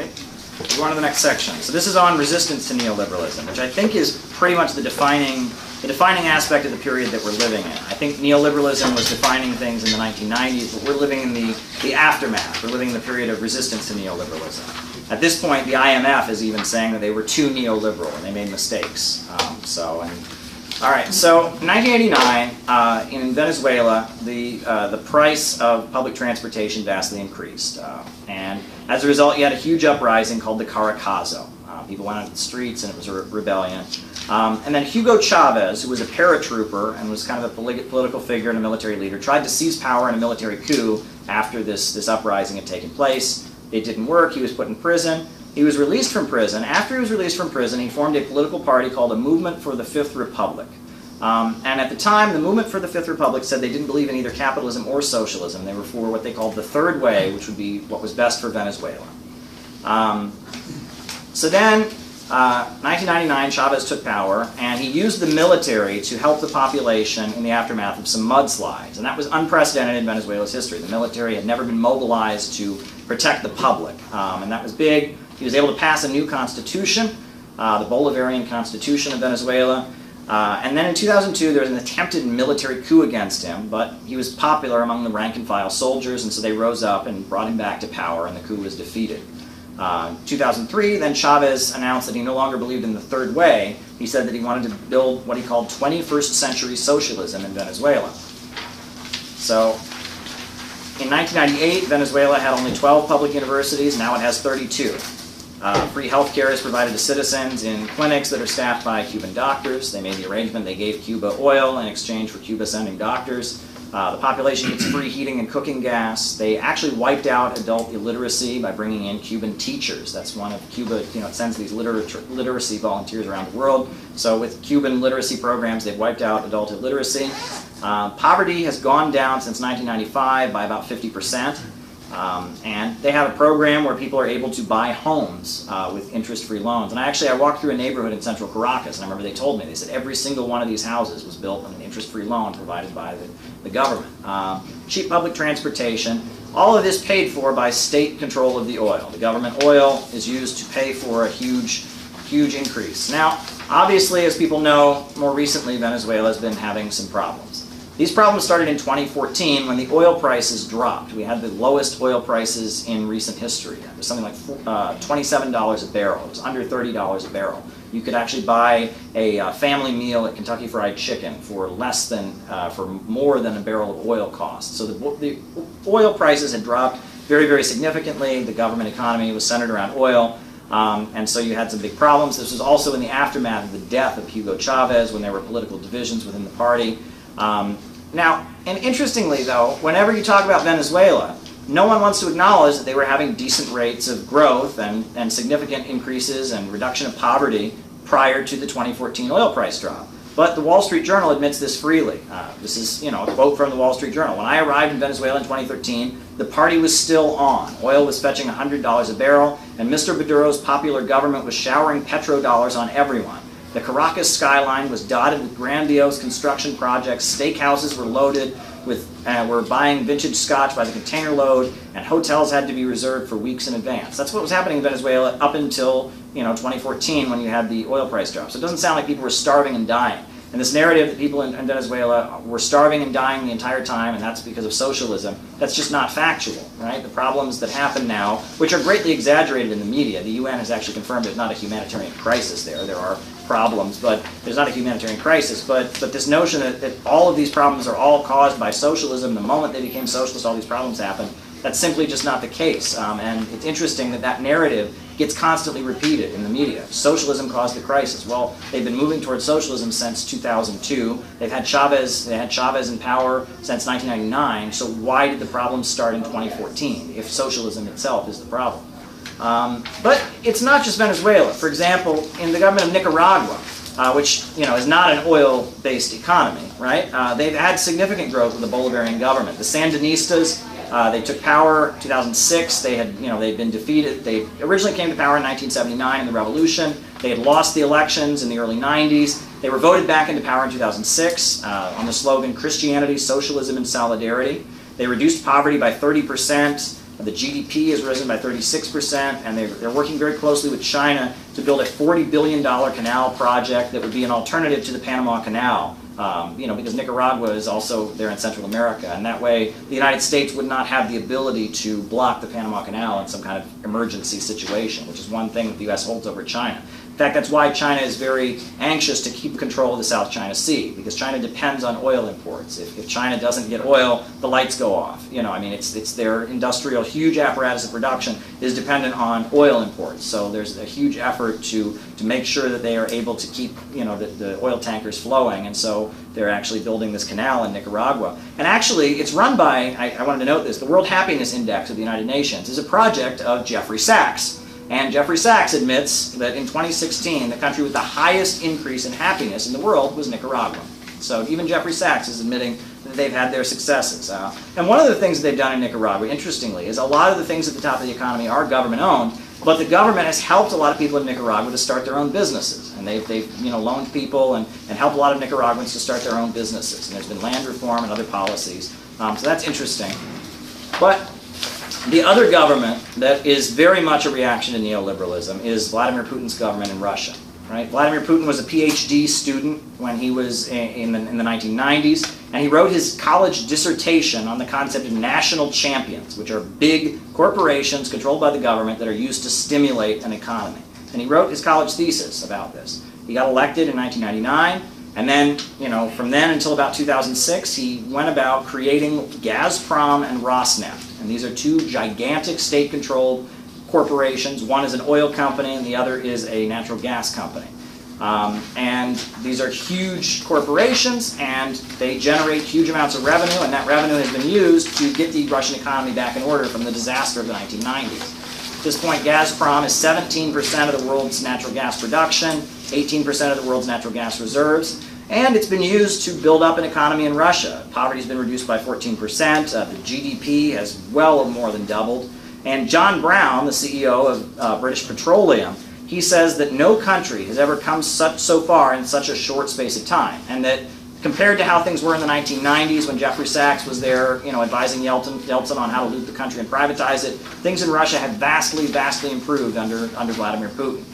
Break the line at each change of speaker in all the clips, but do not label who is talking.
right? We'll go on to the next section. So this is on resistance to neoliberalism, which I think is pretty much the defining aspect of the period that we're living in. I think neoliberalism was defining things in the 1990s, but we're living in the aftermath. We're living in the period of resistance to neoliberalism. At this point, the IMF is even saying that they were too neoliberal and they made mistakes. All right, so in 1989, in Venezuela, the price of public transportation vastly increased. And as a result, you had a huge uprising called the Caracazo. People went out to the streets and it was a rebellion. And then Hugo Chavez, who was a paratrooper and was kind of a political figure and a military leader, tried to seize power in a military coup after this uprising had taken place. It didn't work. He was put in prison. He was released from prison. After he was released from prison, he formed a political party called the Movement for the Fifth Republic. And at the time, the Movement for the Fifth Republic said they didn't believe in either capitalism or socialism. They were for what they called the third way, which would be what was best for Venezuela. So then, 1999, Chavez took power, and he used the military to help the population in the aftermath of some mudslides. And that was unprecedented in Venezuela's history. The military had never been mobilized to protect the public, and that was big. He was able to pass a new constitution, the Bolivarian Constitution of Venezuela. And then in 2002, there was an attempted military coup against him, but he was popular among the rank-and-file soldiers, and so they rose up and brought him back to power, and the coup was defeated. 2003, then Chavez announced that he no longer believed in the third way. He said that he wanted to build what he called 21st century socialism in Venezuela. So in 1998, Venezuela had only 12 public universities. Now it has 32. Free health care is provided to citizens in clinics that are staffed by Cuban doctors. They made the arrangement. They gave Cuba oil in exchange for Cuba sending doctors. The population gets free heating and cooking gas. They actually wiped out adult illiteracy by bringing in Cuban teachers. That's one of Cuba, it sends these literacy volunteers around the world. So with Cuban literacy programs, they've wiped out adult illiteracy. Poverty has gone down since 1995 by about 50%. And they have a program where people are able to buy homes with interest-free loans. And I walked through a neighborhood in central Caracas, and I remember they told me, they said every single one of these houses was built on an interest-free loan provided by the government. Cheap public transportation, all of this paid for by state control of the oil. The government oil is used to pay for a huge increase. Now, obviously, as people know, more recently Venezuela has been having some problems. These problems started in 2014 when the oil prices dropped. We had the lowest oil prices in recent history. It was something like $27 a barrel. It was under $30 a barrel. You could actually buy a family meal at Kentucky Fried Chicken for more than a barrel of oil cost. So the oil prices had dropped very, very significantly. The government economy was centered around oil. And so you had some big problems. This was also in the aftermath of the death of Hugo Chavez, when there were political divisions within the party. Now, and interestingly though, whenever you talk about Venezuela, no one wants to acknowledge that they were having decent rates of growth and significant increases and reduction of poverty prior to the 2014 oil price drop. But the Wall Street Journal admits this freely. This is, a quote from the Wall Street Journal. When I arrived in Venezuela in 2013, the party was still on. Oil was fetching $100 a barrel, and Mr. Maduro's popular government was showering petrodollars on everyone. The Caracas skyline was dotted with grandiose construction projects. Steakhouses were loaded with, were buying vintage scotch by the container load, and hotels had to be reserved for weeks in advance. That's what was happening in Venezuela up until 2014, when you had the oil price drop. So it doesn't sound like people were starving and dying. And this narrative that people in Venezuela were starving and dying the entire time, and that's because of socialism, that's just not factual, right? The problems that happen now, which are greatly exaggerated in the media, the UN has actually confirmed there's not a humanitarian crisis there. There are problems, but there's not a humanitarian crisis. But this notion that all of these problems are all caused by socialism, the moment they became socialist, all these problems happened, that's simply just not the case. And it's interesting that that narrative gets constantly repeated in the media. Socialism caused the crisis. Well, they've been moving towards socialism since 2002. They had Chavez in power since 1999. So why did the problem start in 2014 if socialism itself is the problem? But it's not just Venezuela. For example, in the government of Nicaragua, which is not an oil-based economy, right? They've had significant growth with the Bolivarian government. The Sandinistas, they took power in 2006. They had, they'd been defeated. They originally came to power in 1979 in the revolution. They had lost the elections in the early 90s. They were voted back into power in 2006 on the slogan, Christianity, Socialism, and Solidarity. They reduced poverty by 30%. The GDP has risen by 36%, and they're working very closely with China to build a $40 billion canal project that would be an alternative to the Panama Canal. Because Nicaragua is also there in Central America, and that way the United States would not have the ability to block the Panama Canal in some kind of emergency situation, which is one thing that the U.S. holds over China. In fact, that's why China is very anxious to keep control of the South China Sea, because China depends on oil imports. If China doesn't get oil, the lights go off. It's their industrial, huge apparatus of production is dependent on oil imports. So there's a huge effort to make sure that they are able to keep, the oil tankers flowing, and so they're actually building this canal in Nicaragua. And actually, it's run by, I wanted to note this, the World Happiness Index of the United Nations is a project of Jeffrey Sachs. And Jeffrey Sachs admits that in 2016, the country with the highest increase in happiness in the world was Nicaragua. So even Jeffrey Sachs is admitting that they've had their successes. And one of the things that they've done in Nicaragua, interestingly, is a lot of the things at the top of the economy are government-owned, but the government has helped a lot of people in Nicaragua to start their own businesses. And they've loaned people and helped a lot of Nicaraguans to start their own businesses. And there's been land reform and other policies. So that's interesting. But the other government that is very much a reaction to neoliberalism is Vladimir Putin's government in Russia. Right? Vladimir Putin was a PhD student when he was in the 1990s, and he wrote his college dissertation on the concept of national champions, which are big corporations controlled by the government that are used to stimulate an economy. And he wrote his college thesis about this. He got elected in 1999, and then, from then until about 2006, he went about creating Gazprom and Rosneft. And these are two gigantic state-controlled corporations. One is an oil company, and the other is a natural gas company. And these are huge corporations, and they generate huge amounts of revenue, and that revenue has been used to get the Russian economy back in order from the disaster of the 1990s. At this point, Gazprom is 17% of the world's natural gas production, 18% of the world's natural gas reserves, and it's been used to build up an economy in Russia. Poverty has been reduced by 14%, the GDP has well more than doubled, and John Brown, the CEO of British Petroleum, he says that no country has ever come so far in such a short space of time, and that compared to how things were in the 1990s when Jeffrey Sachs was there, advising Yeltsin on how to loot the country and privatize it, things in Russia have vastly, vastly improved under Vladimir Putin.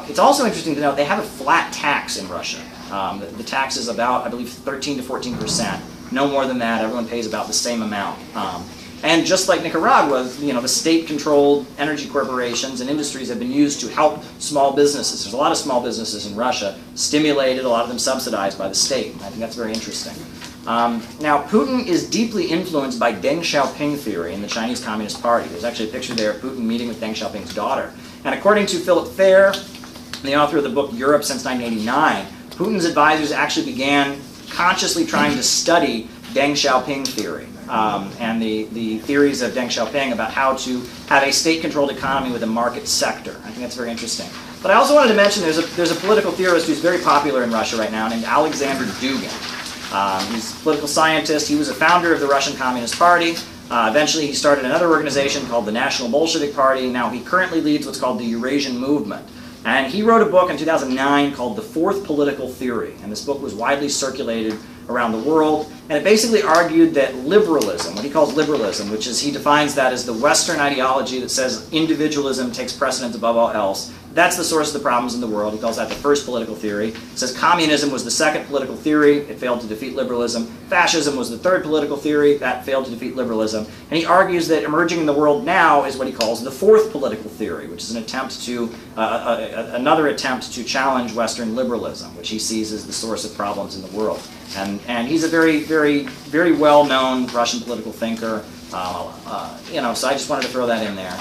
It's also interesting to note they have a flat tax in Russia. The tax is about, I believe, 13 to 14%. No more than that. Everyone pays about the same amount. And just like Nicaragua, the state-controlled energy corporations and industries have been used to help small businesses. There's a lot of small businesses in Russia, stimulated, a lot of them subsidized by the state. I think that's very interesting. Now, Putin is deeply influenced by Deng Xiaoping theory in the Chinese Communist Party. There's actually a picture there of Putin meeting with Deng Xiaoping's daughter. And according to Philip Fair, the author of the book Europe Since 1989, Putin's advisors actually began consciously trying to study Deng Xiaoping theory and the theories of Deng Xiaoping about how to have a state-controlled economy with a market sector. I think that's very interesting. But I also wanted to mention there's a political theorist who's very popular in Russia right now named Alexander Dugin. He's a political scientist. He was a founder of the Russian Communist Party. Eventually he started another organization called the National Bolshevik Party. Now he currently leads what's called the Eurasian Movement. And he wrote a book in 2009 called The Fourth Political Theory. And this book was widely circulated around the world. And it basically argued that liberalism, what he calls liberalism, which is, he defines that as the Western ideology that says individualism takes precedence above all else, that's the source of the problems in the world. He calls that the first political theory. He says communism was the second political theory. It failed to defeat liberalism. Fascism was the third political theory. That failed to defeat liberalism. And he argues that emerging in the world now is what he calls the fourth political theory, which is an attempt to, another attempt to challenge Western liberalism, which he sees as the source of problems in the world. And he's a very, very, very well-known Russian political thinker. So I just wanted to throw that in there.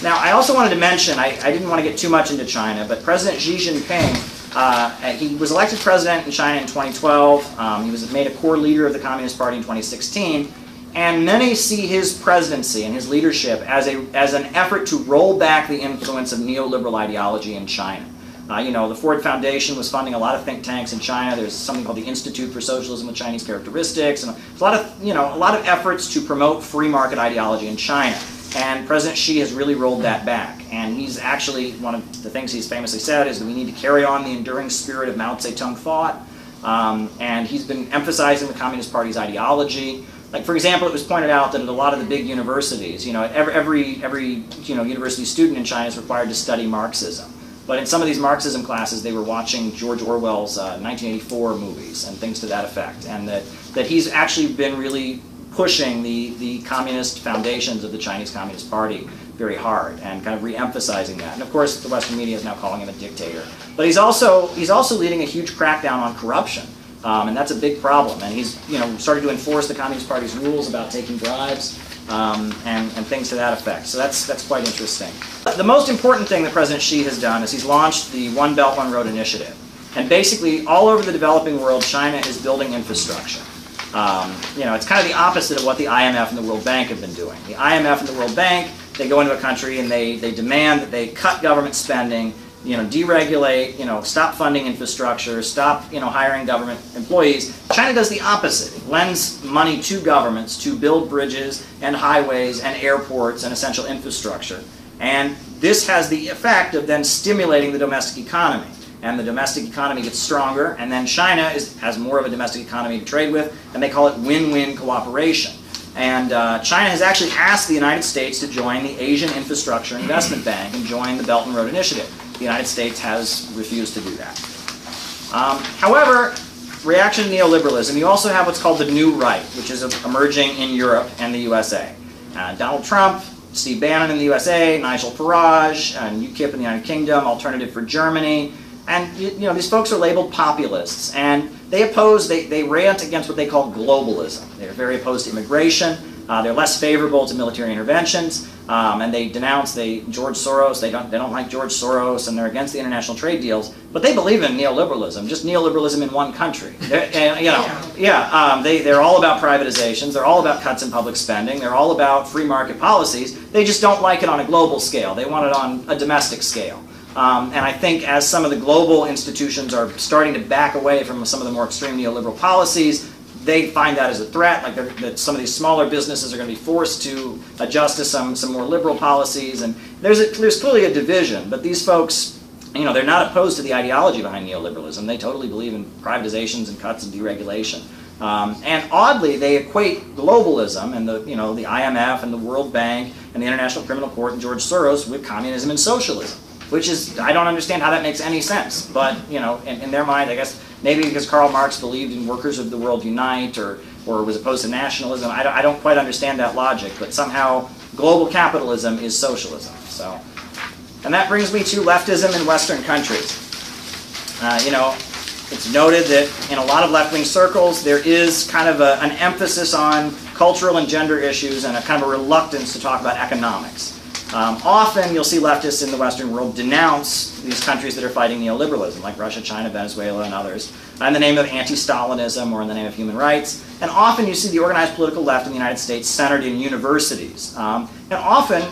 Now, I also wanted to mention, I didn't want to get too much into China, but President Xi Jinping, he was elected president in China in 2012. He was made a core leader of the Communist Party in 2016. And many see his presidency and his leadership as an effort to roll back the influence of neoliberal ideology in China. The Ford Foundation was funding a lot of think tanks in China. There's something called the Institute for Socialism with Chinese Characteristics, and a lot of efforts to promote free market ideology in China. And President Xi has really rolled that back. And he's actually, one of the things he's famously said is that we need to carry on the enduring spirit of Mao Zedong thought. And he's been emphasizing the Communist Party's ideology. Like, for example, it was pointed out that at a lot of the big universities, every university student in China is required to study Marxism. But in some of these Marxism classes, they were watching George Orwell's 1984 movies and things to that effect. And that he's actually been really pushing the communist foundations of the Chinese Communist Party very hard and kind of re-emphasizing that. And of course, the Western media is now calling him a dictator. But he's also leading a huge crackdown on corruption. And that's a big problem. And he's started to enforce the Communist Party's rules about taking bribes and things to that effect. So that's quite interesting. The most important thing that President Xi has done is he's launched the One Belt, One Road initiative. And basically, all over the developing world, China is building infrastructure. It's kind of the opposite of what the IMF and the World Bank have been doing. The IMF and the World Bank, they go into a country and they demand that they cut government spending, deregulate, stop funding infrastructure, stop, hiring government employees. China does the opposite. It lends money to governments to build bridges and highways and airports and essential infrastructure. And this has the effect of then stimulating the domestic economy. And the domestic economy gets stronger, and then China has more of a domestic economy to trade with, and they call it win-win cooperation. And China has actually asked the United States to join the Asian Infrastructure Investment Bank and join the Belt and Road Initiative. The United States has refused to do that. However, reaction to neoliberalism, you also have what's called the New Right, which is emerging in Europe and the USA. Donald Trump, Steve Bannon in the USA, Nigel Farage, and UKIP in the United Kingdom, Alternative for Germany. And these folks are labeled populists, and they rant against what they call globalism. They're very opposed to immigration. They're less favorable to military interventions, and they denounce George Soros. They don't like George Soros, and they're against the international trade deals. But they believe in neoliberalism, just neoliberalism in one country. They're all about privatizations. They're all about cuts in public spending. They're all about free market policies. They just don't like it on a global scale. They want it on a domestic scale. And I think as some of the global institutions are starting to back away from some of the more extreme neoliberal policies, they find that as a threat, like that some of these smaller businesses are going to be forced to adjust to some more liberal policies. And there's clearly a division, but these folks, they're not opposed to the ideology behind neoliberalism. They totally believe in privatizations and cuts and deregulation. And oddly, they equate globalism and the IMF and the World Bank and the International Criminal Court and George Soros with communism and socialism. Which is, I don't understand how that makes any sense. But, in their mind, I guess, maybe because Karl Marx believed in workers of the world unite or was opposed to nationalism. I don't quite understand that logic, but somehow global capitalism is socialism. So, and that brings me to leftism in Western countries. It's noted that in a lot of left-wing circles, there is kind of an emphasis on cultural and gender issues and a kind of a reluctance to talk about economics. Often you'll see leftists in the Western world denounce these countries that are fighting neoliberalism, like Russia, China, Venezuela, and others, in the name of anti-Stalinism or in the name of human rights. And often you see the organized political left in the United States centered in universities. And often,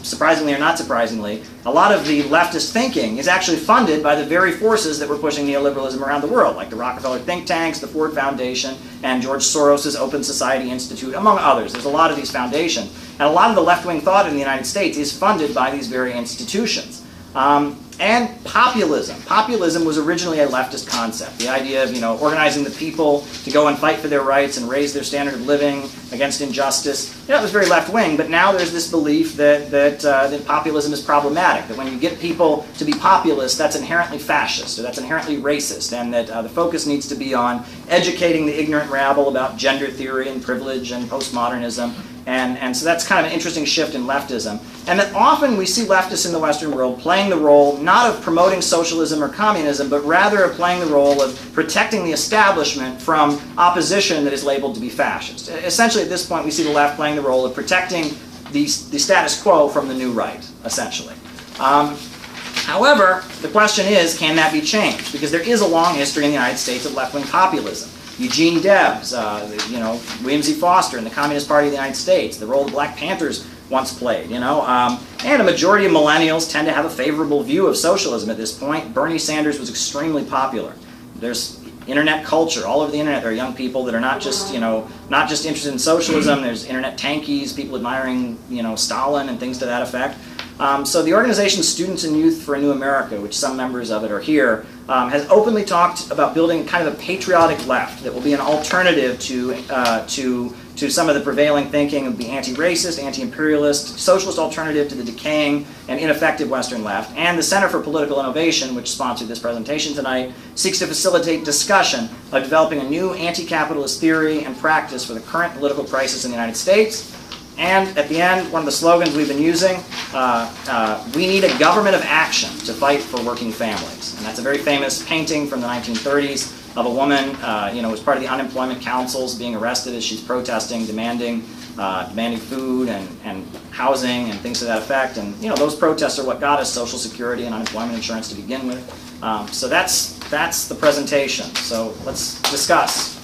surprisingly or not surprisingly, a lot of the leftist thinking is actually funded by the very forces that were pushing neoliberalism around the world, like the Rockefeller think tanks, the Ford Foundation, and George Soros' Open Society Institute, among others. There's a lot of these foundations. And a lot of the left-wing thought in the United States is funded by these very institutions. And populism. Populism was originally a leftist concept. The idea of organizing the people to go and fight for their rights and raise their standard of living against injustice. It was very left-wing, but now there's this belief that populism is problematic. That when you get people to be populist, that's inherently fascist or that's inherently racist, and that the focus needs to be on educating the ignorant rabble about gender theory and privilege and postmodernism. And so that's kind of an interesting shift in leftism. And that often we see leftists in the Western world playing the role not of promoting socialism or communism, but rather of playing the role of protecting the establishment from opposition that is labeled to be fascist. Essentially, at this point, we see the left playing the role of protecting the status quo from the new right, essentially. However, the question is, can that be changed? Because there is a long history in the United States of left-wing populism. Eugene Debs, William Z. Foster in the Communist Party of the United States, the role the Black Panthers once played, and a majority of millennials tend to have a favorable view of socialism at this point. Bernie Sanders was extremely popular. There's internet culture all over the internet. There are young people that are not just interested in socialism. There's internet tankies, people admiring, Stalin and things to that effect. So the organization Students and Youth for a New America, which some members of it are here, has openly talked about building kind of a patriotic left that will be an alternative to some of the prevailing thinking of the anti-racist, anti-imperialist, socialist alternative to the decaying and ineffective Western left. And the Center for Political Innovation, which sponsored this presentation tonight, seeks to facilitate discussion of developing a new anti-capitalist theory and practice for the current political crisis in the United States. And at the end, one of the slogans we've been using, we need a government of action to fight for working families. And that's a very famous painting from the 1930s of a woman, was part of the unemployment councils being arrested as she's protesting, demanding food and housing and things to that effect. And those protests are what got us Social Security and unemployment insurance to begin with. So that's the presentation. So let's discuss.